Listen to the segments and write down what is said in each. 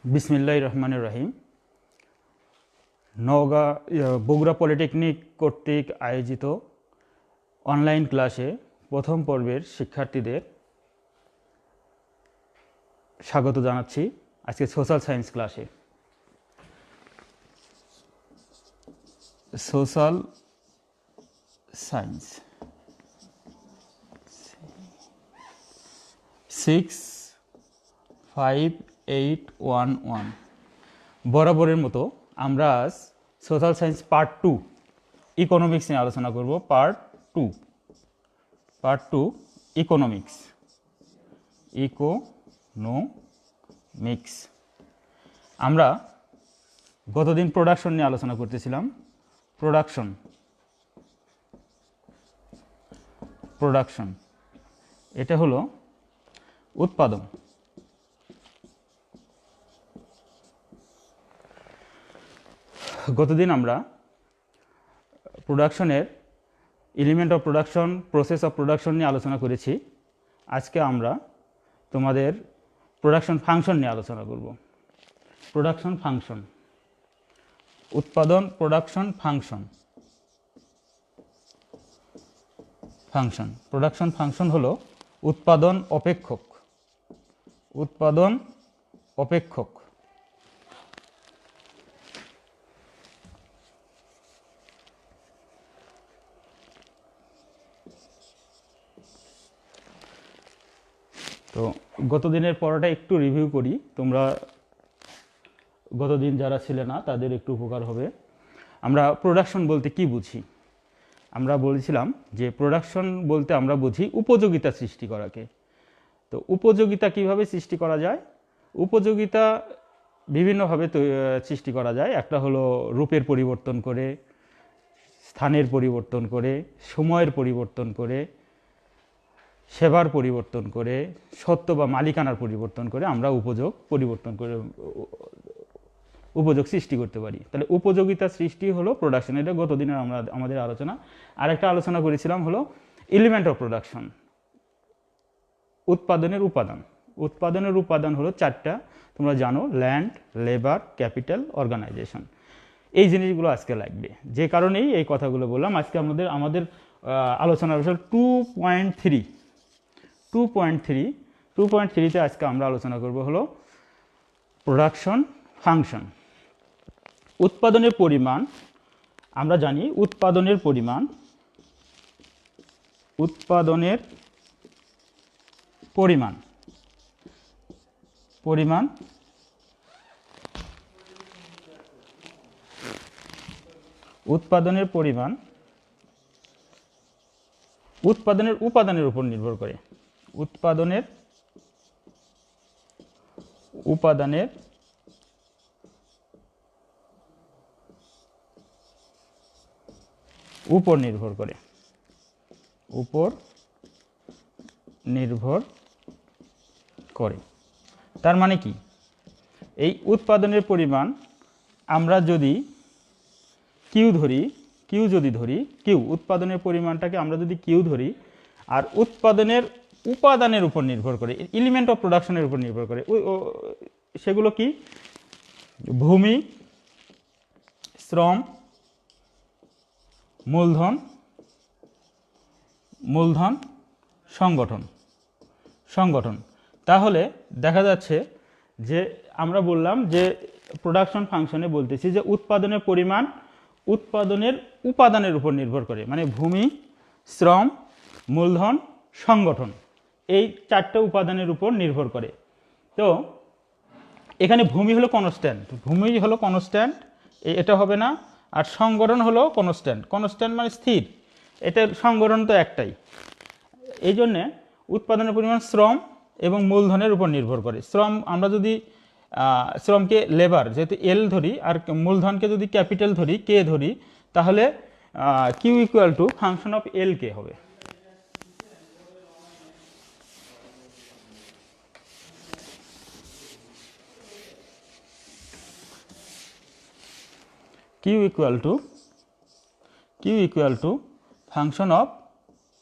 বিসমিল্লাহির রহমানির রহিম। নওগাঁ বগুড়া পলিটেকনিক কর্তৃক আয়োজিত অনলাইন ক্লাসে প্রথম পর্বের শিক্ষার্থীদের স্বাগত জানাচ্ছি আজকে সোশ্যাল সায়েন্স ক্লাসে। সোশ্যাল সায়েন্স 65811 বরাবরের মতো আমরা আজ সোশ্যাল সায়েন্স পার্ট 2 ইকোনমিক্স নিয়ে আলোচনা করব। Part two economics. আমরা গতদিন প্রোডাকশন নিয়ে আলোচনা করতেছিলাম। প্রোডাকশন এটা হলো উৎপাদন। গতদিন আমরা প্রোডাকশনের element of production, process of production নিয়ে আলোচনা করেছি। আজকে আমরা তোমাদের প্রোডাকশন ফাংশন নিয়ে আলোচনা করব। প্রোডাকশন ফাংশন, উৎপাদন, প্রোডাকশন ফাংশন। প্রোডাকশন ফাংশন হলো উৎপাদন অপেক্ষক। তো গতদিনের পড়াটা একটু রিভিউ করি, তোমরা গতদিন যারা ছিলে না তাদের একটু উপকার হবে। আমরা প্রোডাকশন বলতে কি বুঝি? আমরা বলেছিলাম যে প্রোডাকশন বলতে আমরা বুঝি উপযোগিতা সৃষ্টি করাকে। তো উপযোগিতা কিভাবে সৃষ্টি করা যায়? উপযোগিতা বিভিন্নভাবে সৃষ্টি করা যায়। একটা হলো রূপের পরিবর্তন করে, স্থানের পরিবর্তন করে, সময়ের পরিবর্তন করে, সেবার পরিবর্তন করে, সত্য বা মালিকানার পরিবর্তন করে আমরা উপযোগ সৃষ্টি করতে পারি। তাহলে উপযোগিতা সৃষ্টি হলো প্রোডাকশন। এটা গতদিনের আমাদের আলোচনা। আরেকটা আলোচনা করেছিলাম হলো এলিমেন্ট অফ প্রোডাকশন, উৎপাদনের উপাদান হলো চারটা, তোমরা জানো, ল্যান্ড, লেবার, ক্যাপিটাল, অর্গানাইজেশন। এই জিনিসগুলো আজকে লাগবে, যে কারণেই এই কথাগুলো বললাম। আজকে আমাদের আলোচনার বিষয় 2.3 আজকে আমরা আলোচনা করব হলো প্রোডাকশন ফাংশন। উৎপাদনের পরিমাণ, আমরা জানি উৎপাদনের পরিমাণ উৎপাদনের উপাদানের উপর নির্ভর করে। উৎপাদনের উপাদানের উপর নির্ভর করে। তার মানে কি? এই উৎপাদনের পরিমাণ আমরা যদি উৎপাদনের পরিমাণটাকে আমরা যদি কিউ ধরি, আর উৎপাদনের উপাদানের উপর নির্ভর করে, এলিমেন্ট অফ প্রোডাকশনের উপর নির্ভর করে, সেগুলো কি? ভূমি, শ্রম, মূলধন, সংগঠন। তাহলে দেখা যাচ্ছে যে আমরা বললাম যে প্রোডাকশন ফাংশনে বলতেছি যে উৎপাদনের পরিমাণ উৎপাদনের উপাদানের উপর নির্ভর করে, মানে ভূমি, শ্রম, মূলধন, সংগঠন, এই চারটা উপাদানের উপর নির্ভর করে। তো এখানে ভূমি হলো কনস্ট্যান্ট, এটা হবে না। আর সংগঠন হলো কনস্ট্যান্ট মানে স্থির, এটার সংগঠন তো একটাই। এই জন্যে উৎপাদনের পরিমাণ শ্রম এবং মূলধনের উপর নির্ভর করে। আমরা যদি শ্রমকে লেবার যেহেতু এল ধরি, আর মূলধনকে যদি ক্যাপিটাল ধরি, কে ধরি, তাহলে Q equal to function of L K হবে। Q equal to function of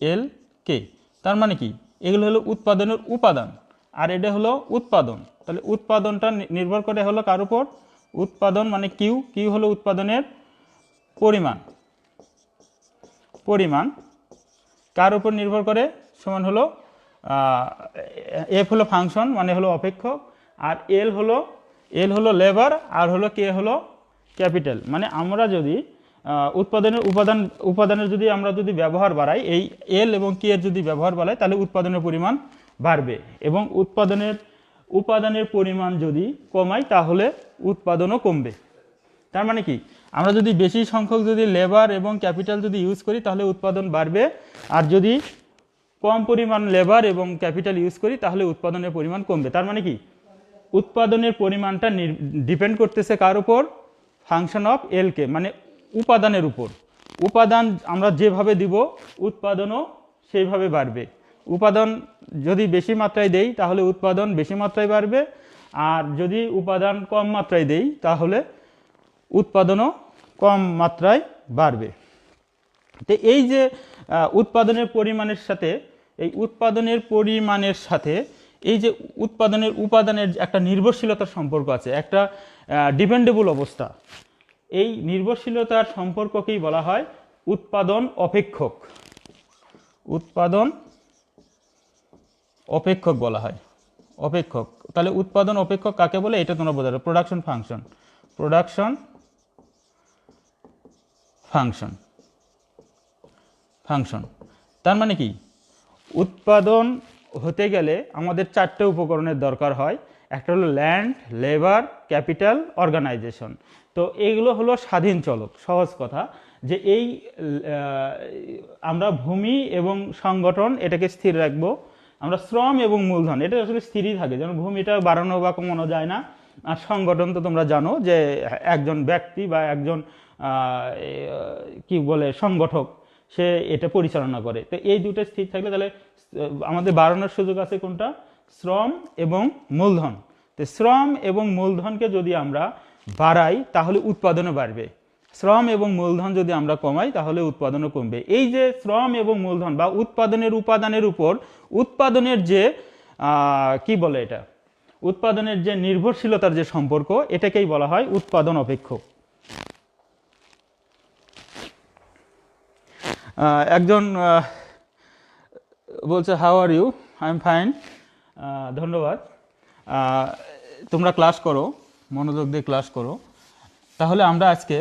L K. তার মানে কি? এগুলো হলো উৎপাদনের উপাদান, আর এটা হলো উৎপাদন। তাহলে উৎপাদনটা নির্ভর করে হলো কার উপর? উৎপাদন মানে কিউ, কিউ হলো উৎপাদনের পরিমাণ, পরিমাণ কার উপর নির্ভর করে? সমান হলো এফ হলো ফাংশন মানে হলো অপেক্ষক, আর এল হলো লেবার, আর হলো কে হলো ক্যাপিটাল। মানে আমরা যদি উৎপাদনের উপাদানের যদি আমরা যদি ব্যবহার বাড়াই, এই এল এবং কে এর যদি ব্যবহার বাড়াই, তাহলে উৎপাদনের পরিমাণ বাড়বে, এবং উপাদানের পরিমাণ যদি কমাই তাহলে উৎপাদনও কমবে। তার মানে কি, আমরা যদি বেশি সংখ্যক যদি লেবার এবং ক্যাপিটাল যদি ইউজ করি তাহলে উৎপাদন বাড়বে, আর যদি কম পরিমাণ লেবার এবং ক্যাপিটাল ইউজ করি তাহলে উৎপাদনের পরিমাণ কমবে। তার মানে কি, উৎপাদনের পরিমাণটা ডিপেন্ড করতেছে কার উপর? ফাংশন অফ এল কে, মানে উপাদানের উপর। উপাদান আমরা যেভাবে দিব উৎপাদনও সেইভাবে বাড়বে। উপাদান যদি বেশি মাত্রায় দেই তাহলে উৎপাদন বেশি মাত্রায় বাড়বে, আর যদি উপাদান কম মাত্রায় দেই তাহলে উৎপাদনও কম মাত্রায় বাড়বে। তো এই যে উৎপাদনের পরিমাণের সাথে এই যে উৎপাদনের উপাদানের একটা নির্ভরশীলতার সম্পর্ক আছে, একটা ডিপেন্ডেবল অবস্থা। এই নির্ভরশীলতার সম্পর্ককেই বলা হয় উৎপাদন অপেক্ষক। উৎপাদন অপেক্ষক বলা হয়, অপেক্ষক। তাহলে উৎপাদন অপেক্ষক কাকে বলে এটা তোমরা বোঝাবে। Production function, production function, function. তার মানে কি, উৎপাদন হতে গেলে আমাদের 4টে উপকরণের দরকার হয়। একটা হলো ল্যান্ড, লেবার, ক্যাপিটাল, অর্গানাইজেশন। তো এইগুলো হলো স্বাধীন চলক। সহজ কথা যে এই আমরা ভূমি এবং সংগঠন এটাকে স্থির রাখবো, আমরা শ্রম এবং মূলধন এটা আসলে স্থিরই থাকে, যেমন ভূমিটা বাড়ানো বা কমানো যায় না। আর সংগঠন তো তোমরা জানো যে একজন ব্যক্তি বা একজন কি বলে সংগঠক, সে এটা পরিচালনা করে। তো এই দুটো স্থির থাকলে তাহলে আমাদের বাড়ানোর সুযোগ আছে কোনটা? শ্রম এবং মূলধন। তো শ্রম এবং মূলধনকে যদি আমরা বাড়াই তাহলে উৎপাদনও বাড়বে, শ্রম এবং মূলধন যদি আমরা কমাই তাহলে উৎপাদনও কমবে। এই যে শ্রম এবং মূলধন বা উৎপাদনের উপাদানের উপর উৎপাদনের যে কি বলে এটা, উৎপাদনের যে নির্ভরশীলতার যে সম্পর্ক, এটাকেই বলা হয় উৎপাদন অপেক্ষক। একজন বলছে how are you? I am fine. ধন্যবাদ। তোমরা ক্লাস করো, মনোযোগ দিয়ে ক্লাস করো। তাহলে আমরা আজকে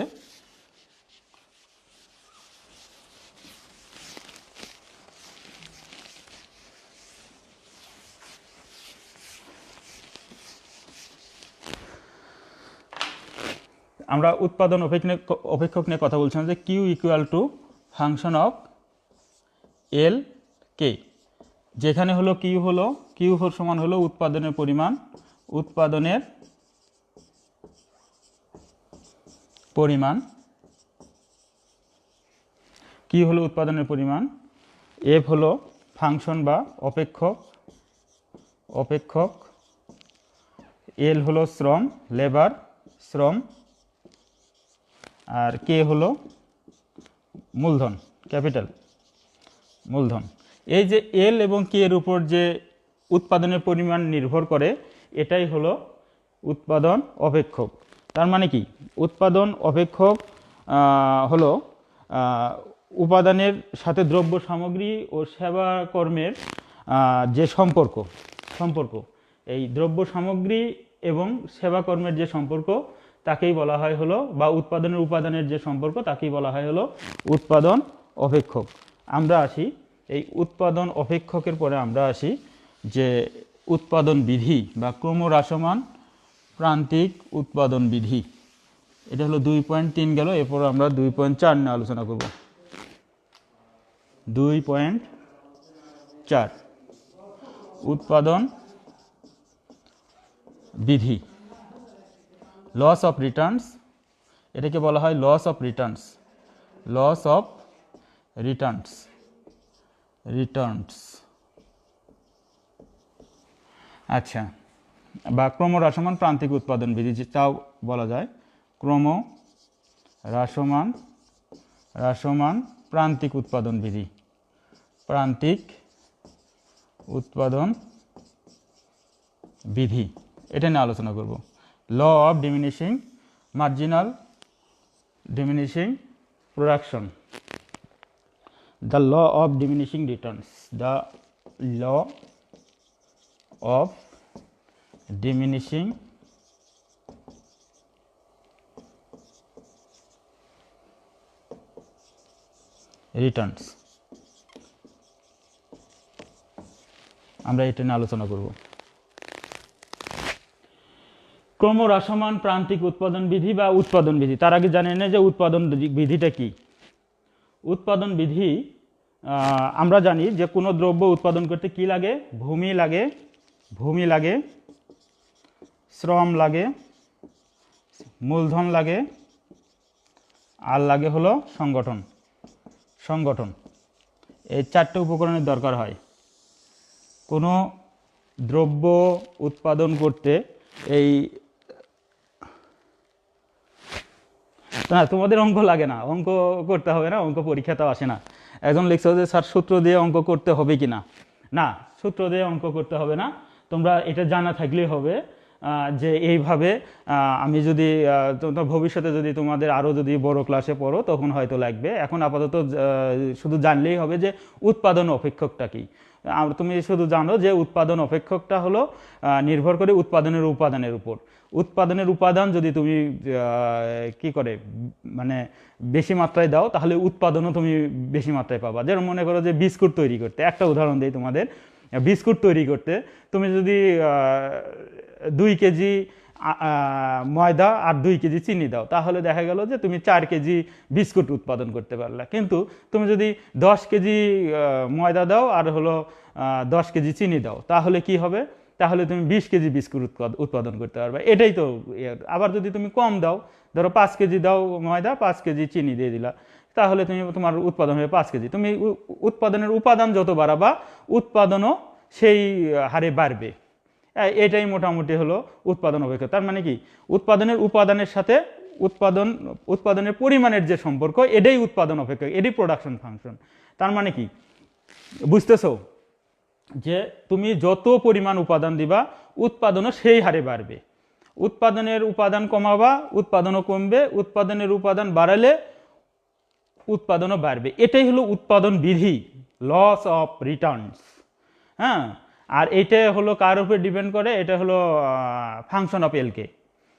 উৎপাদন অপেক্ষক নিয়ে কথা বলছিলাম, যে Q equal to function of L K, যেখানে হলো কিউ সমান হলো উৎপাদনের পরিমাণ, উৎপাদনের পরিমাণ, কি হলো উৎপাদনের পরিমাণ, এফ হলো ফাংশন বা অপেক্ষক, এল হলো শ্রম, লেবার, শ্রম, আর কে হলো মূলধন, ক্যাপিটাল, মূলধন। এই যে এল এবং কে এর উপর যে উৎপাদনের পরিমাণ নির্ভর করে, এটাই হলো উৎপাদন অপেক্ষক। তার মানে কি, উৎপাদন অপেক্ষক হলো উপাদানের সাথে দ্রব্য সামগ্রী ও সেবা কর্মের যে সম্পর্ক, এই দ্রব্য সামগ্রী এবং সেবা কর্মের যে সম্পর্ক তাকেই বলা হয় হলো, বা উৎপাদনের উপাদানের যে সম্পর্ক তাকেই বলা হয় হলো উৎপাদন অপেক্ষক। আমরা আসি এই উৎপাদন অপেক্ষকের পরে আমরা আসি যে উৎপাদন বিধি বা ক্রমহ্রাসমান প্রান্তিক উৎপাদন বিধি। এটা হলো 2.3 গেল, এরপর আমরা 2.4 নিয়ে আলোচনা করব। 2.4 উৎপাদন বিধি, লস অফ রিটার্নস। এটাকে বলা হয় laws of returns, laws of returns, আচ্ছা, বা ক্রমহ্রাসমান প্রান্তিক উৎপাদন বিধি তাও বলা যায়। ক্রমহ্রাসমান প্রান্তিক উৎপাদন বিধি, প্রান্তিক উৎপাদন বিধি, এটা নিয়ে আলোচনা করব। Law of diminishing production, the law of diminishing returns, the law of diminishing returns, আমরা এটা নিয়ে আলোচনা করব। ক্রমহ্রাসমান প্রান্তিক উৎপাদন বিধি বা উৎপাদন বিধি। তার আগে জানেন না যে উৎপাদন বিধিটা কি। উৎপাদন বিধি আমরা জানি যে কোনো দ্রব্য উৎপাদন করতে কি লাগে? ভূমি লাগে, শ্রম লাগে, মূলধন লাগে, আর লাগে হলো সংগঠন। এই চারটে উপকরণের দরকার হয় কোনো দ্রব্য উৎপাদন করতে। এই না, তোমাদের অঙ্ক লাগে না, অঙ্ক করতে হবে না, অঙ্ক পরীক্ষাতেও আসে না। একজন লিখছো যে স্যার সূত্র দিয়ে অঙ্ক করতে হবে কি না? না, সূত্র দিয়ে অঙ্ক করতে হবে না, তোমরা এটা জানা থাকলেই হবে যে এইভাবে আমি যদি ভবিষ্যতে যদি তোমাদের আরও যদি বড় ক্লাসে পড়ো তখন হয়তো লাগবে। এখন আপাতত শুধু জানলেই হবে যে উৎপাদন অপেক্ষকটা কি। তুমি শুধু জানো যে উৎপাদন অপেক্ষকটা হলো নির্ভর করে উৎপাদনের উপাদানের উপর। উৎপাদনের উপাদান যদি তুমি কি করে মানে বেশি মাত্রায় দাও তাহলে উৎপাদনও তুমি বেশি মাত্রায় পাবা। যেমন মনে করো যে বিস্কুট তৈরি করতে, একটা উদাহরণ দিই তোমাদের, বিস্কুট তৈরি করতে তুমি যদি 2 কেজি ময়দা আর 2 কেজি চিনি দাও তাহলে দেখা গেল যে তুমি 4 কেজি বিস্কুট উৎপাদন করতে পারলে। কিন্তু তুমি যদি 10 কেজি ময়দা দাও আর হলো 10 কেজি চিনি দাও তাহলে কি হবে? তাহলে তুমি 20 কেজি বিস্কুট উৎপাদন করতে পারবে। এটাই তো। আবার যদি তুমি কম দাও, ধরো 5 কেজি দাও ময়দা, 5 কেজি চিনি দিয়ে দিলা, তাহলে তোমার উৎপাদন হবে 5 কেজি। তুমি উৎপাদনের উপাদান যত বাড়াবা উৎপাদনও সেই হারে বাড়বে। এটাই মোটামুটি হলো উৎপাদন অপেক্ষক। তার মানে কি উৎপাদনের উপাদানের সাথে উৎপাদনের পরিমাণের যে সম্পর্ক, এটাই উৎপাদন অপেক্ষক, এটাই প্রোডাকশন ফাংশন। তার মানে কি বুঝতেছো? যে তুমি যত পরিমাণ উপাদান দিবা উৎপাদনও সেই হারে বাড়বে। উৎপাদনের উপাদান কমাবা উৎপাদনও কমবে, উৎপাদনের উপাদান বাড়ালে উৎপাদনও বাড়বে। এটাই হলো উৎপাদন বিধি, লস অফ রিটার্নস। হ্যাঁ, আর এটা হলো কার উপর ডিপেন্ড করে? এটা হলো ফাংশন অফ এলকে,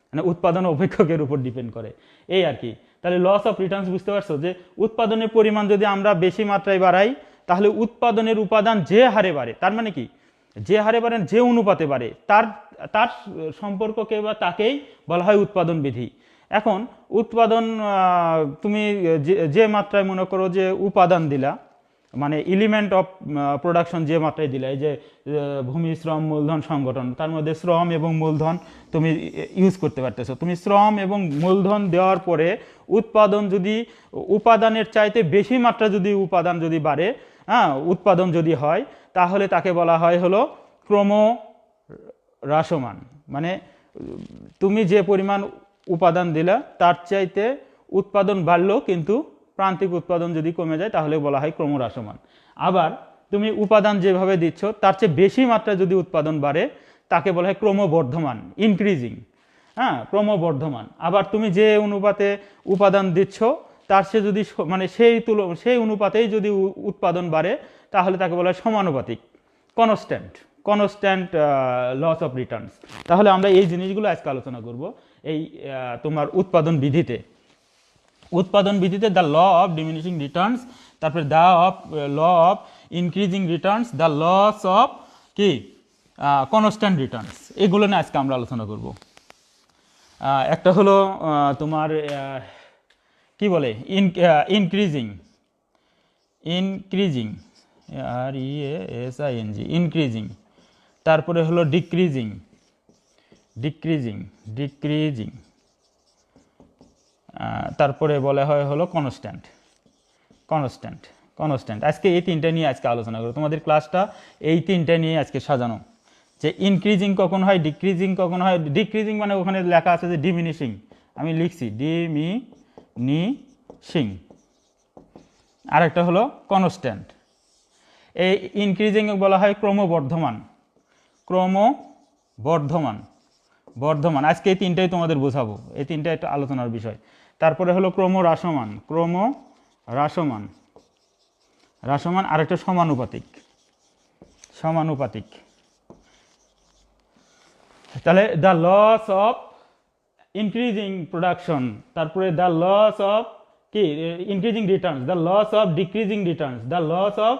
মানে উৎপাদন অপেক্ষকের উপর ডিপেন্ড করে, এই আর কি। তাহলে লস অফ রিটার্নস বুঝতে পারছো যে উৎপাদনের পরিমাণ যদি আমরা বেশি মাত্রায় বাড়াই তাহলে উৎপাদনের উপাদান যে হারে বাড়ে, তার মানে কি যে হারে বাড়েন যে অনুপাতে বাড়ে তার সম্পর্ককে বা তাকেই বলা হয় উৎপাদন বিধি। এখন উৎপাদন তুমি যে মাত্রায় মনে করো যে উপাদান দিলা, মানে এলিমেন্ট অফ প্রোডাকশন যে মাত্রায় দিলা, এই যে ভূমি, শ্রম, মূলধন, সংগঠন, তার মধ্যে শ্রম এবং মূলধন তুমি ইউজ করতে পারতেছো। তুমি শ্রম এবং মূলধন দেওয়ার পরে উৎপাদন যদি উপাদানের চাইতে বেশি মাত্রা যদি উপাদান যদি বাড়ে, হ্যাঁ, উৎপাদন যদি হয় তাহলে তাকে বলা হয় হলো ক্রমহ্রাসমান। মানে তুমি যে পরিমাণ উপাদান দিলা তার চাইতে উৎপাদন বাড়লো কিন্তু প্রান্তিক উৎপাদন যদি কমে যায় তাহলে বলা হয় ক্রমহ্রাসমান। আবার তুমি উপাদান যেভাবে দিচ্ছ তার চেয়ে বেশি মাত্রায় যদি উৎপাদন বাড়ে তাকে বলা হয় ক্রমবর্ধমান, ইনক্রিজিং। হ্যাঁ, ক্রমবর্ধমান। আবার তুমি যে অনুপাতে উপাদান দিচ্ছ তার সে যদি মানে সেই অনুপাতেই যদি উৎপাদন বাড়ে তাহলে তাকে বলা হয় সমানুপাতিক, কনস্ট্যান্ট লস অফ রিটার্নস। তাহলে আমরা এই জিনিসগুলো আজকে আলোচনা করব এই তোমার উৎপাদন বিধিতে the law of diminishing returns, তারপরে the law of increasing returns, the laws of কি কনস্ট্যান্ট রিটার্নস, এগুলো নিয়ে আজকে আমরা আলোচনা করব। একটা হলো তোমার কি বলে ইনক্রিজিং ইনক্রিজিং, তারপরে হলো ডিক্রিজিং, তারপরে বলা হয় হলো কনস্ট্যান্ট। আজকে এই তিনটা নিয়ে আজকে আলোচনা করব। তোমাদের ক্লাসটা এই তিনটা নিয়ে আজকে সাজানো, যে ইনক্রিজিং কখন হয়, ডিক্রিজিং কখন হয়। ডিক্রিজিং মানে ওখানে লেখা আছে যে ডিমিনিশিং, আমি লিখছি ডিমিনিশিং। আর একটা হলো কনস্ট্যান্ট। এই ইনক্রিজিং বলা হয় ক্রমবর্ধমান, বর্ধমান, বর্ধমান। আজকে এই তিনটাই তোমাদের বোঝাবো, এই তিনটা একটা আলোচনার বিষয়। তারপরে হলো ক্রমহ্রাসমান, ক্রমহ্রাসমান, হ্রাসমান, আরেকটা সমানুপাতিক, সমানুপাতিক। তাহলে the laws of increasing production, তারপরে দ্য লস অফ কি increasing returns, the laws of decreasing returns, the laws of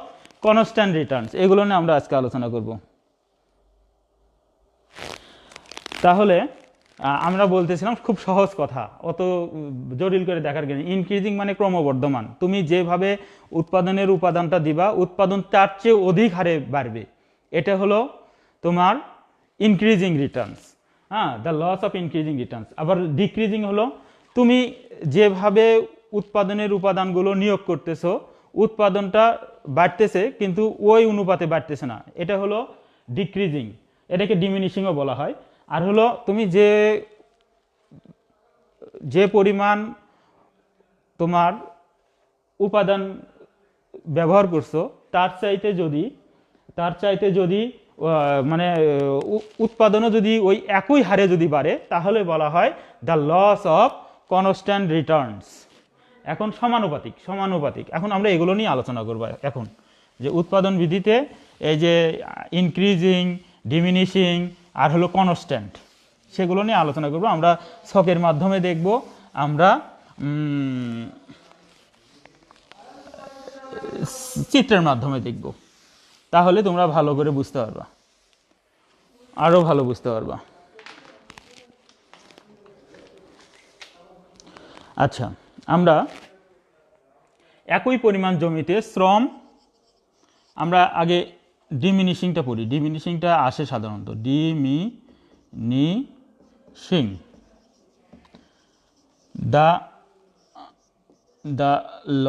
constant returns, এগুলো নিয়ে আমরা আজকে আলোচনা করব। তাহলে আমরা বলতেছিলাম খুব সহজ কথা, অত জটিল করে দেখার জ্ঞান। ইনক্রিজিং মানে ক্রমবর্ধমান, তুমি যেভাবে উৎপাদনের উপাদানটা দিবা উৎপাদন তার চেয়ে অধিক হারে বাড়বে, এটা হলো তোমার ইনক্রিজিং রিটার্নস। হ্যাঁ, the laws of increasing returns. আবার ডিক্রিজিং হলো তুমি যেভাবে উৎপাদনের উপাদানগুলো নিয়োগ করতেছো উৎপাদনটা বাড়তেছে কিন্তু ওই অনুপাতে বাড়তেছে না, এটা হলো ডিক্রিজিং, এটাকে ডিমিনিশিংও বলা হয়। আর হলো তুমি যে পরিমাণ তোমার উপাদান ব্যবহার করছো তার চাইতে যদি মানে উৎপাদনও যদি ওই একই হারে যদি বাড়ে তাহলে বলা হয় the laws of constant returns. এখন সমানুপাতিক, সমানুপাতিক এখন আমরা এগুলো নিয়ে আলোচনা করব। এখন যে উৎপাদন বিধিতে এই যে ইনক্রিজিং, ডিমিনিশিং আর হলো কনস্ট্যান্ট, সেগুলো নিয়ে আলোচনা করব। আমরা ছকের মাধ্যমে দেখব, আমরা চিত্রের মাধ্যমে দেখব, তাহলে তোমরা ভালো করে বুঝতে পারবা, আরো ভালো বুঝতে পারবা। আচ্ছা, আমরা একই পরিমাণ জমিতে শ্রম, আমরা আগে ডিমিনিশিংটা পড়ি, ডিমিনিশিংটা আসে সাধারণত diminishing, the law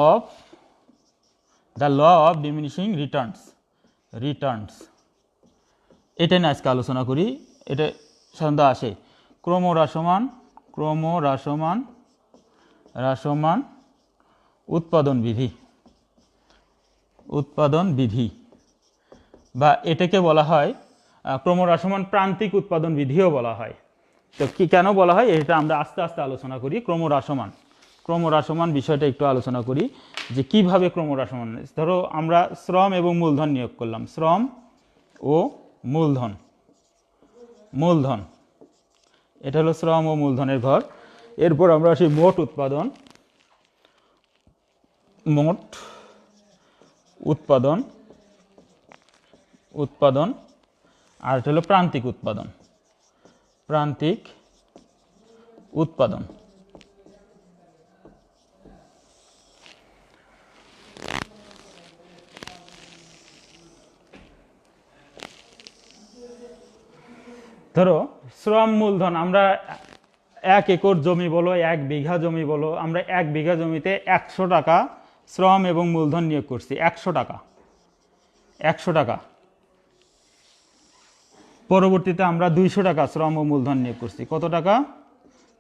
of diminishing returns, এটা নিয়ে আজকে আলোচনা করি। এটা সাধারণত আসে ক্রমহ্রাসমান উৎপাদন বিধি, বা এটাকে বলা হয় ক্রমহ্রাসমান প্রান্তিক উৎপাদন বিধিও বলা হয়। তো কি কেন বলা হয় এটা আমরা আস্তে আস্তে আলোচনা করি। ক্রমহ্রাসমান বিষয়টা একটু আলোচনা করি যে কিভাবে ক্রমহ্রাসমান। ধরো আমরা শ্রম এবং মূলধন নিয়োগ করলাম, শ্রম ও মূলধন, এটা হলো শ্রম ও মূলধনের ঘর। এরপর আমরা আসি মোট উৎপাদন, আর এটা হলো প্রান্তিক উৎপাদন। ধরো শ্রম মূলধন, আমরা 1 একর জমি বলো, 1 বিঘা জমি বলো, আমরা 1 বিঘা জমিতে 100 টাকা শ্রম এবং মূলধন নিয়োগ করছি, 100 টাকা। পরবর্তীতে আমরা 200 টাকা শ্রম ও মূলধন নিয়োগ করছি, কত টাকা?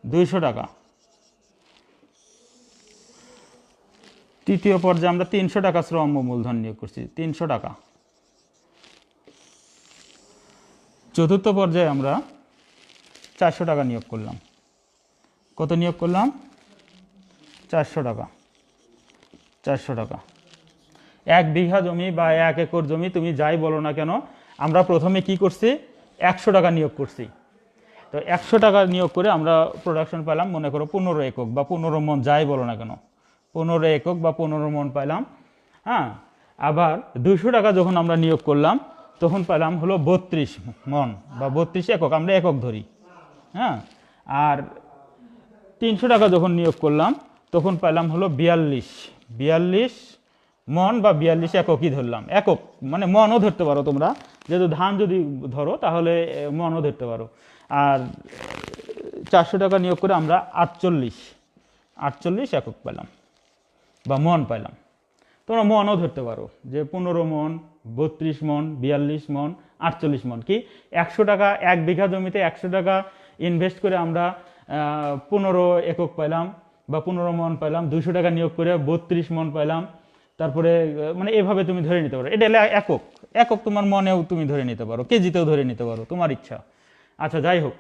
200 টাকা। তৃতীয় পর্যায়ে আমরা 300 টাকা শ্রম ও মূলধন নিয়োগ করছি, 300 টাকা। চতুর্থ পর্যায়ে আমরা 400 টাকা নিয়োগ করলাম, কত নিয়োগ করলাম? 400 টাকা। 1 বিঘা জমি বা 1 একর জমি তুমি যাই বলো না কেন, আমরা প্রথমে কি করছি? 100 টাকা নিয়োগ করছি। তো 100 টাকা নিয়োগ করে আমরা প্রোডাকশন পেলাম, মনে করো 15 একক বা 15 মন, যাই বলো না কেন, 15 একক বা 15 মন পাইলাম। হ্যাঁ, আবার 200 টাকা যখন আমরা নিয়োগ করলাম তখন পেলাম হলো 32 মন বা 32 একক, আমরা একক ধরি। হ্যাঁ, আর 300 টাকা যখন নিয়োগ করলাম তখন পেলাম হলো 42 মন বা 42 এককই ধরলাম। একক মানে মনও ধরতে পারো তোমরা, যেহেতু ধান যদি ধরো তাহলে মনও ধরতে পারো। আর 400 টাকা নিয়োগ করে আমরা 48 একক পেলাম বা মন পেলাম। তোমরা মনও ধরতে পারো যে 15 মন, 32 মন, 42 মন, 48 মন। কি 100 টাকা 1 বিঘা জমিতে 100 টাকা ইনভেস্ট করে আমরা 15 একক পেলাম বা 15 মন পেলাম, 200 টাকা নিয়োগ করে 32 মন পেলাম। তারপরে মানে এভাবে তুমি ধরে নিতে পারো, এটা একক। একক তোমার মনেও তুমি ধরে নিতে পারো, কেজিতেও ধরে নিতে পারো, তোমার ইচ্ছা। আচ্ছা যাই হোক,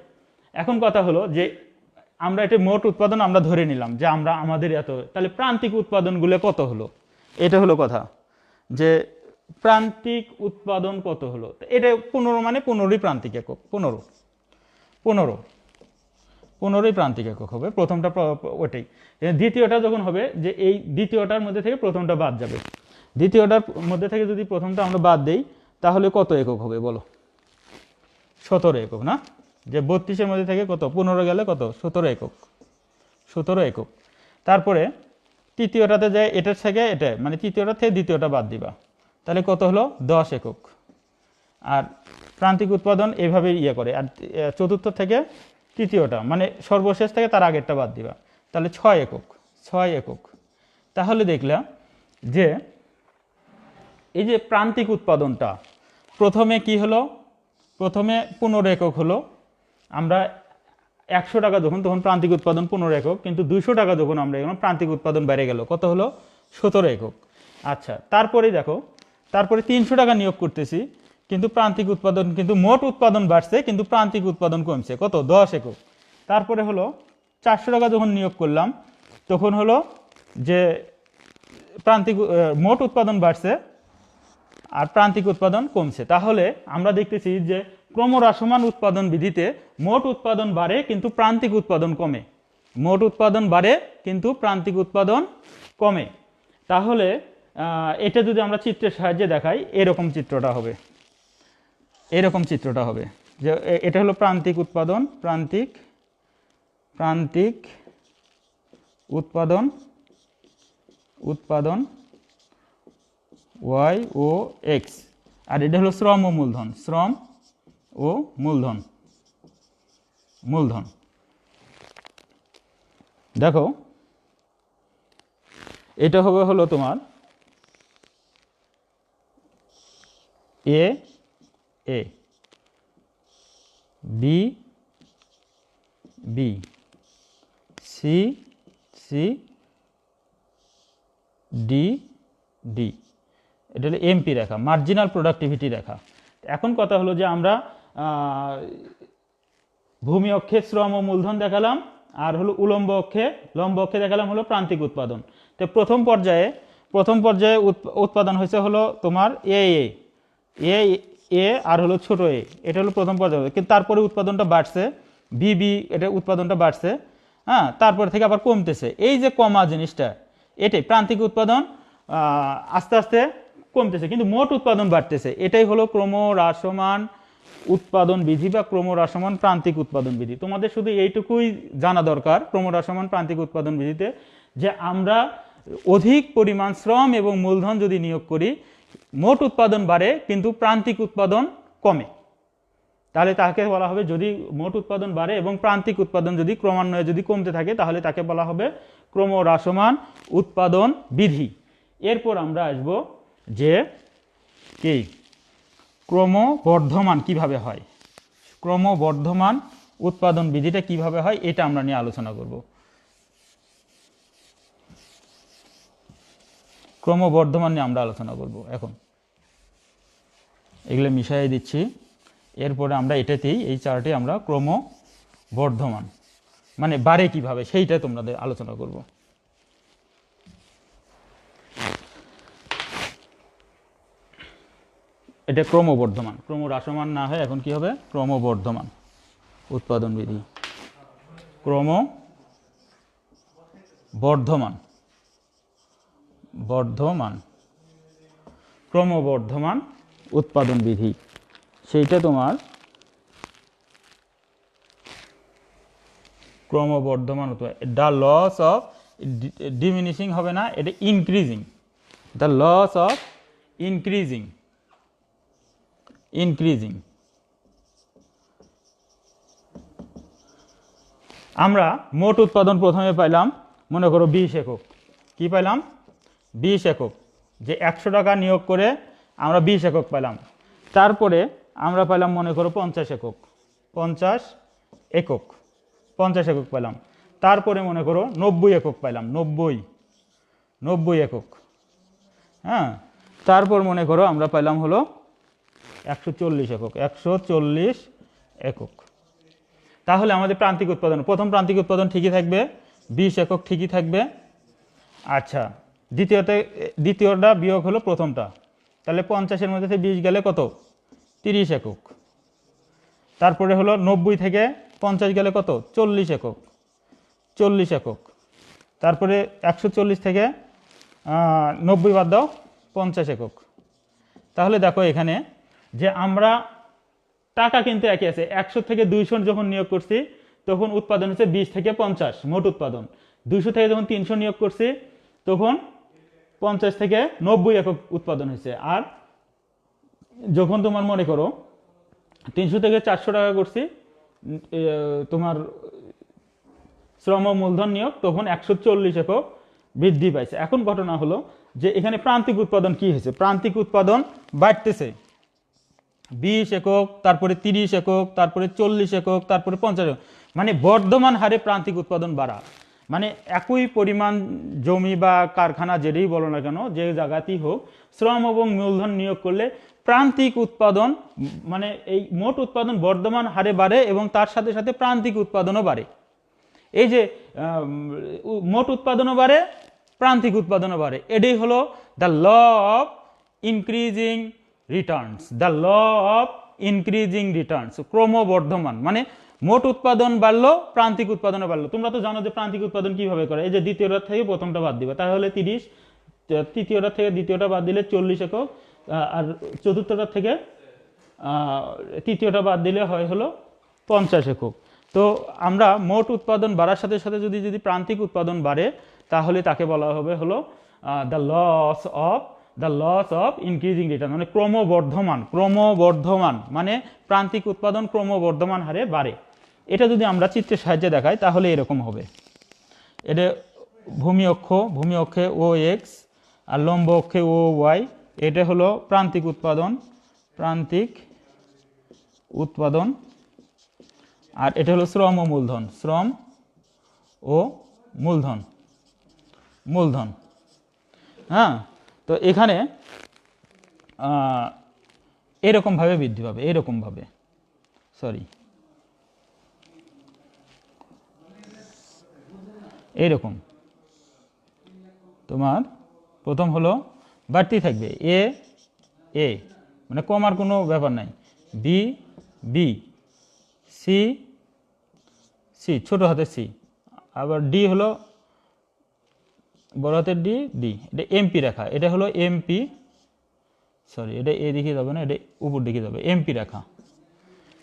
এখন কথা হলো যে আমরা এটা মোট উৎপাদন আমরা ধরে নিলাম যে আমরা আমাদের এত, তাহলে প্রান্তিক উৎপাদনগুলো কত হলো, এটা হলো কথা, যে প্রান্তিক উৎপাদন কত হলো। এটা 15 মানে 15ই প্রান্তিক একক, 15ই প্রান্তিক একক হবে প্রথমটা, ওটাই। দ্বিতীয়টা যখন হবে যে এই দ্বিতীয়টার মধ্যে থেকে প্রথমটা বাদ যাবে, দ্বিতীয়টার মধ্যে থেকে যদি প্রথমটা আমরা বাদ দেই তাহলে কত একক হবে বলো? 17 একক না? যে 32-এর মধ্যে থেকে কত 15 গেলে কত 17 একক, 17 একক। তারপরে তৃতীয়টাতে যায় এটার থেকে এটা, মানে তৃতীয়টা থেকে দ্বিতীয়টা বাদ দিবা, তাহলে কত হলো 10 একক। আর প্রান্তিক উৎপাদন এইভাবে ইয়ে করে। আর চতুর্থ থেকে তৃতীয়টা মানে সর্বশেষ থেকে তার আগেরটা বাদ দিবা, তাহলে 6 একক, 6 একক। তাহলে দেখলাম যে এই যে প্রান্তিক উৎপাদনটা প্রথমে কি হলো, প্রথমে 15 একক হলো। আমরা 100 টাকা যখন, তখন প্রান্তিক উৎপাদন 15 একক, কিন্তু 200 টাকা যখন আমরা এখানে প্রান্তিক উৎপাদন বেড়ে গেল, কত হলো 17 একক। আচ্ছা তারপরে দেখো, তারপরে 300 টাকা নিয়োগ করতেছি, কিন্তু প্রান্তিক উৎপাদন, কিন্তু মোট উৎপাদন বাড়ছে কিন্তু প্রান্তিক উৎপাদন কমছে, কত 10 একক। তারপরে হলো 400 টাকা যখন নিয়োগ করলাম, তখন হলো যে প্রান্তিক মোট উৎপাদন বাড়ছে আর প্রান্তিক উৎপাদন কমছে। তাহলে আমরা দেখতেছি যে ক্রমহ্রাসমান উৎপাদন বিধিতে মোট উৎপাদন বাড়ে কিন্তু প্রান্তিক উৎপাদন কমে, মোট উৎপাদন বাড়ে কিন্তু প্রান্তিক উৎপাদন কমে। তাহলে এটা যদি আমরা চিত্রের সাহায্যে দেখাই, এরকম চিত্রটা হবে, এরকম চিত্রটা হবে যে এটা হলো প্রান্তিক উৎপাদন, প্রান্তিক উৎপাদন ওয়াই ও এক্স, আর এটা হলো শ্রম ও মূলধন, শ্রম ও মূলধন। দেখো এটা হবে হলো তোমার A A, B B, C C, D D. এটা হলো এমপি রেখা, মার্জিনাল প্রোডাক্টিভিটি রেখা। এখন কথা হলো যে আমরা ভূমি অক্ষে শ্রম ও মূলধন দেখালাম, আর হলো উলম্ব অক্ষে, লম্ব অক্ষে দেখালাম হলো প্রান্তিক উৎপাদন। তো প্রথম পর্যায়ে উৎপাদন হয়েছে হলো তোমার এ এ আর হলো ছোট এ, এটা হলো প্রথম পর্যায়ে। কিন্তু তারপরে উৎপাদনটা বাড়ছে, বি এটা উৎপাদনটা বাড়ছে, হ্যাঁ, তারপর থেকে আবার কমতেছে। এই যে কমা জিনিসটা, এটাই প্রান্তিক উৎপাদন আস্তে আস্তে কমতেছে কিন্তু মোট উৎপাদন বাড়তেছে। এটাই হলো ক্রমহ্রাসমান উৎপাদন বিধি বা ক্রমহ্রাসমান প্রান্তিক উৎপাদন বিধি। তোমাদের শুধু এইটুকুই জানা দরকার ক্রমহ্রাসমান প্রান্তিক উৎপাদন বিধিতে, যে আমরা অধিক পরিমাণ শ্রম এবং মূলধন যদি নিয়োগ করি, মোট উৎপাদন বাড়ে কিন্তু প্রান্তিক উৎপাদন কমে। তাহলে তাকে বলা হবে, যদি মোট উৎপাদন বাড়ে এবং প্রান্তিক উৎপাদন যদি ক্রমান্বয়ে যদি কমতে থাকে, তাহলে তাকে বলা হবে ক্রমহ্রাসমান উৎপাদন বিধি। এরপর আমরা আসব যে কি ক্রমবর্ধমান কিভাবে হয়, ক্রমবর্ধমান উৎপাদন বিধিটা কিভাবে হয় এটা আমরা নিয়ে আলোচনা করব। ক্রমবর্ধমান নিয়ে আমরা আলোচনা করব। এখন এগুলো মিশাই দিচ্ছি, এরপরে আমরা এটাতেই এই চার্টে আমরা ক্রমবর্ধমান মানে বাড়ে কিভাবে সেইটা তোমাদের আলোচনা করব। এটা ক্রমবর্ধমান, ক্রমহ্রাসমান না হয় এখন কি হবে, ক্রমবর্ধমান উৎপাদন বিধি, ক্রমবর্ধমান উৎপাদন বিধি, সেইটা তোমার ক্রমবর্ধমান দ্য লস অফ ডিমিনিশিং হবে না, এটা increasing, the laws of increasing. আমরা মোট উৎপাদন প্রথমে পাইলাম মনে করো 20 একক, কি পাইলাম 20 একক, যে 100 টাকা নিয়োগ করে আমরা 20 একক পেলাম। তারপরে আমরা পেলাম মনে করো 50 একক, 50 একক পেলাম। তারপরে মনে করো 90 একক পেলাম, 90 একক, হ্যাঁ। তারপর মনে করো আমরা পেলাম হলো 140 একক, 140 একক। তাহলে আমাদের প্রান্তিক উৎপাদন, প্রথম প্রান্তিক উৎপাদন ঠিকই থাকবে, 20 একক ঠিকই থাকবে। আচ্ছা, দ্বিতীয়টা বিয়োগ হলো প্রথমটা, তাহলে 50-এর মধ্যে থেকে 20 গেলে কত? 30 একক। তারপরে হলো 90 থেকে 50 গেলে কত? 40 একক, 40 একক। তারপরে 140 থেকে 90 বাদ দাও, 50 একক। তাহলে দেখো এখানে যে আমরা টাকা কিন্তু একই আছে, 100 থেকে 200 যখন নিয়োগ করছি তখন উৎপাদন হচ্ছে 20 থেকে 50 মোট উৎপাদন। 200 থেকে যখন 300 নিয়োগ করছি তখন 50 থেকে 90 একক উৎপাদন হয়েছে। আর যখন তোমার মনে করো 300 থেকে 400 টাকা করছি তোমার শ্রম মূলধন নিয়োগ, তখন 140 একক বৃদ্ধি পাইছে। এখন ঘটনা হলো যে এখানে প্রান্তিক উৎপাদন কি হয়েছে? প্রান্তিক উৎপাদন বাড়তেছে, 20 একক, তারপরে 30 একক, তারপরে 40 একক, তারপরে 50 একক, মানে বর্ধমান হারে প্রান্তিক উৎপাদন বাড়া। মানে একই পরিমাণ জমি বা কারখানা যেটাই বলো না কেন, যে জায়গাতেই হোক, শ্রম এবং মূলধন নিয়োগ করলে প্রান্তিক উৎপাদন মানে এই মোট উৎপাদন বর্ধমান হারে বাড়ে এবং তার সাথে সাথে প্রান্তিক উৎপাদনও বাড়ে। এই যে মোট উৎপাদনও বাড়ে, প্রান্তিক উৎপাদনও বাড়ে, এটাই হলো the law of increasing returns, the law of increasing returns, ক্রমবর্ধমান। মানে মোট উৎপাদন বাড়লো, প্রান্তিক উৎপাদনও বাড়লো। তোমরা তো জানো যে প্রান্তিক উৎপাদন কিভাবে করে, এই যে দ্বিতীয়টা থেকে প্রথমটা বাদ দিবে, তাহলে 30, তৃতীয়টা থেকে দ্বিতীয়টা বাদ দিলে 40 একক, আর চতুর্থটা থেকে তৃতীয়টা বাদ দিলে হয় হলো 50 একক। তো আমরা মোট উৎপাদন বাড়ার সাথে সাথে যদি প্রান্তিক উৎপাদন বাড়ে তাহলে তাকে বলা হবে হলো the laws of increasing return, মানে ক্রমবর্ধমান, মানে প্রান্তিক উৎপাদন ক্রমবর্ধমান হারে বাড়ে। এটা যদি আমরা চিত্রের সাহায্যে দেখাই তাহলে এরকম হবে। এটা ভূমি অক্ষে ও এক্স আর লম্ব অক্ষে ও ওয়াই, এটা হলো প্রান্তিক উৎপাদন, আর এটা হলো শ্রম ও মূলধন। হ্যাঁ, তো এখানে এরকমভাবে বৃদ্ধি পাবে, এইরকম তোমার প্রথম হলো বাড়তি থাকবে এ মানে কমার কোনো ব্যাপার নাই, বি, সি ছোট হাতের সি, আবার ডি হলো বড় হাতের ডি, এটা এমপি রেখা, এটা হলো এমপি, এটা এ দিকে যাবে না, এটা উপর দিকে যাবে, এমপি রেখা।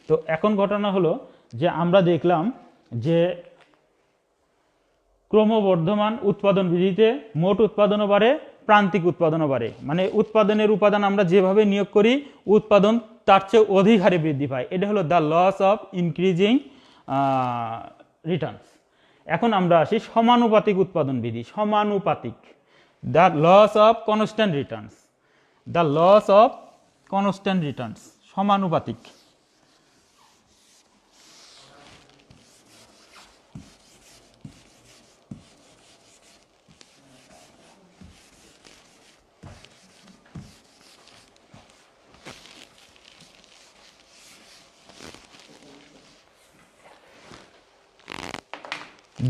তো এখন ঘটনা হলো যে আমরা দেখলাম যে ক্রমবর্ধমান উৎপাদন বৃদ্ধিতে মোট উৎপাদনও বাড়ে, প্রান্তিক উৎপাদনও বাড়ে। মানে উৎপাদনের উপাদান আমরা যেভাবে নিয়োগ করি উৎপাদন তার চেয়ে অধিক হারে বৃদ্ধি পায়। এটা হলো the laws of increasing returns. এখন আমরা আসি সমানুপাতিক উৎপাদন বিধি, the laws of constant returns, সমানুপাতিক।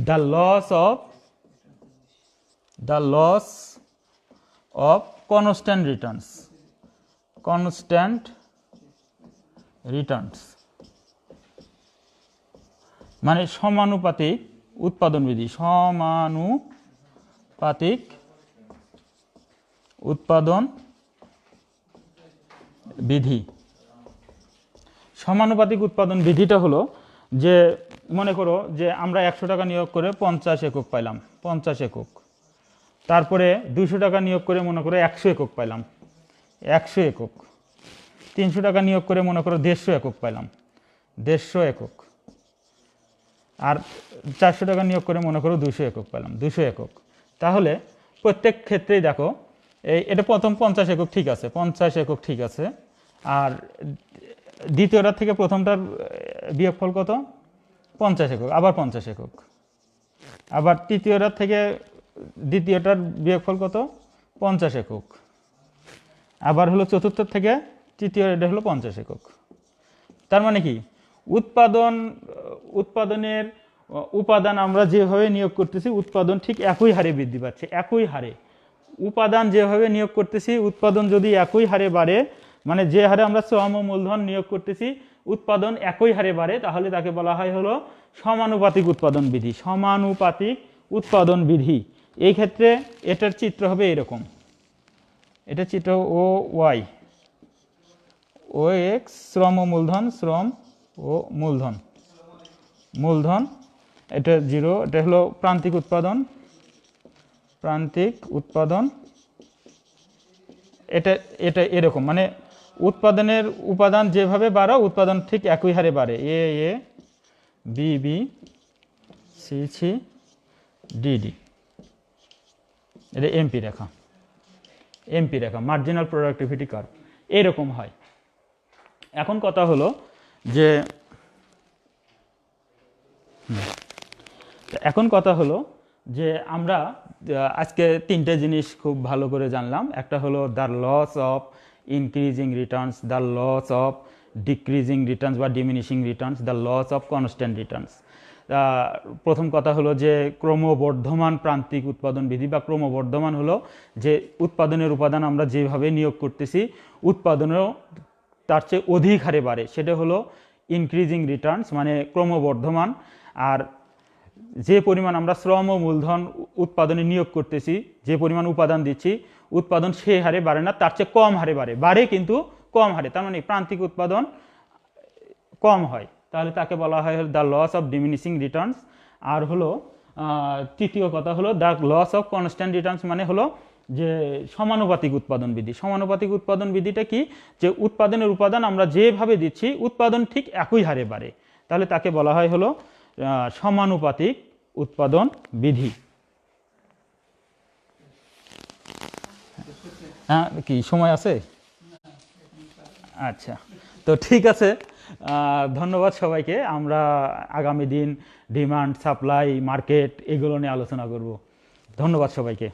The loss of constant returns, মানে সমানুপাতিক উৎপাদন বিধি, সমানুপাতিক উৎপাদন বিধি। সমানুপাতিক উৎপাদন বিধিটা হলো যে মনে করো যে আমরা 100 টাকা নিয়োগ করে 50 একক পাইলাম, 50 একক। তারপরে 200 টাকা নিয়োগ করে মনে করো 100 একক পাইলাম, 100 একক। 300 টাকা নিয়োগ করে মনে করো 150 একক পাইলাম, 150 একক। আর 400 টাকা নিয়োগ করে মনে করো 200 একক পেলাম, 200 একক। তাহলে প্রত্যেক ক্ষেত্রেই দেখো এটা প্রথম 50 একক ঠিক আছে, 50 একক ঠিক আছে। আর দ্বিতীয়টার থেকে প্রথমটার বিয়োগফল কত? 50 একক, আবার 50 একক। আবার তৃতীয়টার থেকে দ্বিতীয়টার বিয়োগফল কত? 50 একক। আবার হলো চতুর্থ থেকে তৃতীয় এটা হলো 50 একক। তার মানে কি উৎপাদনের উপাদান আমরা যেভাবে নিয়োগ করতেছি উৎপাদন ঠিক একই হারে বৃদ্ধি পাচ্ছে, একই হারে। উপাদান যেভাবে নিয়োগ করতেছি উৎপাদন যদি একই হারে বাড়ে, মানে যে হারে আমরা শ্রম ও মূলধন নিয়োগ করতেছি উৎপাদন একই হারে বাড়ে, তাহলে তাকে বলা হয় হলো সমানুপাতিক উৎপাদন বিধি। সমানুপাতিক উৎপাদন বিধি। এই ক্ষেত্রে এটার চিত্র হবে এরকম, এটা চিত্র ও ওয়াই, ও এক্স শ্রম ও মূলধন, শ্রম ও মূলধন, মূলধন এটা 0, এটা হলো প্রান্তিক উৎপাদন, প্রান্তিক উৎপাদন। এটা এটা এরকম, মানে উৎপাদনের উপাদান যেভাবে বাড়া উৎপাদন ঠিক একই হারে বাড়ে। A A, B B, C C, D D. এটা এমপি রেখা, এমপি রেখা, মার্জিনাল প্রোডাক্টিভিটি কার্ভ এরকম হয়। এখন কথা হলো যে আমরা আজকে তিনটে জিনিস খুব ভালো করে জানলাম। একটা হলো the laws of increasing returns, the laws of decreasing returns বা diminishing returns, the laws of constant returns. প্রথম কথা হলো যে ক্রমবর্ধমান প্রান্তিক উৎপাদন বিধি বা ক্রমবর্ধমান হলো যে উৎপাদনের উপাদান আমরা যেভাবে নিয়োগ করতেছি উৎপাদনেও তার চেয়ে অধিক হারে বাড়ে, সেটা হলো ইনক্রিজিং রিটার্নস, মানে ক্রমবর্ধমান। আর যে পরিমাণ আমরা শ্রম ও মূলধন উৎপাদনে নিয়োগ করতেছি, যে পরিমাণ উপাদান দিচ্ছি উৎপাদন সেই হারে বাড়ে না, তার চেয়ে কম হারে বাড়ে, বাড়ে কিন্তু কম হারে। তার মানে প্রান্তিক উৎপাদন কম হয়, তাহলে তাকে বলা হয় the laws of diminishing returns. আর হলো তৃতীয় কথা হলো the laws of constant returns, মানে হলো যে সমানুপাতিক উৎপাদন বিধি। সমানুপাতিক উৎপাদন বিধিটা কি, যে উৎপাদনের উপাদান আমরা যেভাবে দিচ্ছি উৎপাদন ঠিক একই হারে বাড়ে, তাহলে তাকে বলা হয় হলো সমানুপাতিক উৎপাদন বিধি। হ্যাঁ, কি সময় আছে? আচ্ছা, তো ঠিক আছে, ধন্যবাদ সবাইকে। আমরা আগামী দিন ডিমান্ড, সাপ্লাই, মার্কেট এগুলো নিয়ে আলোচনা করব। ধন্যবাদ সবাইকে।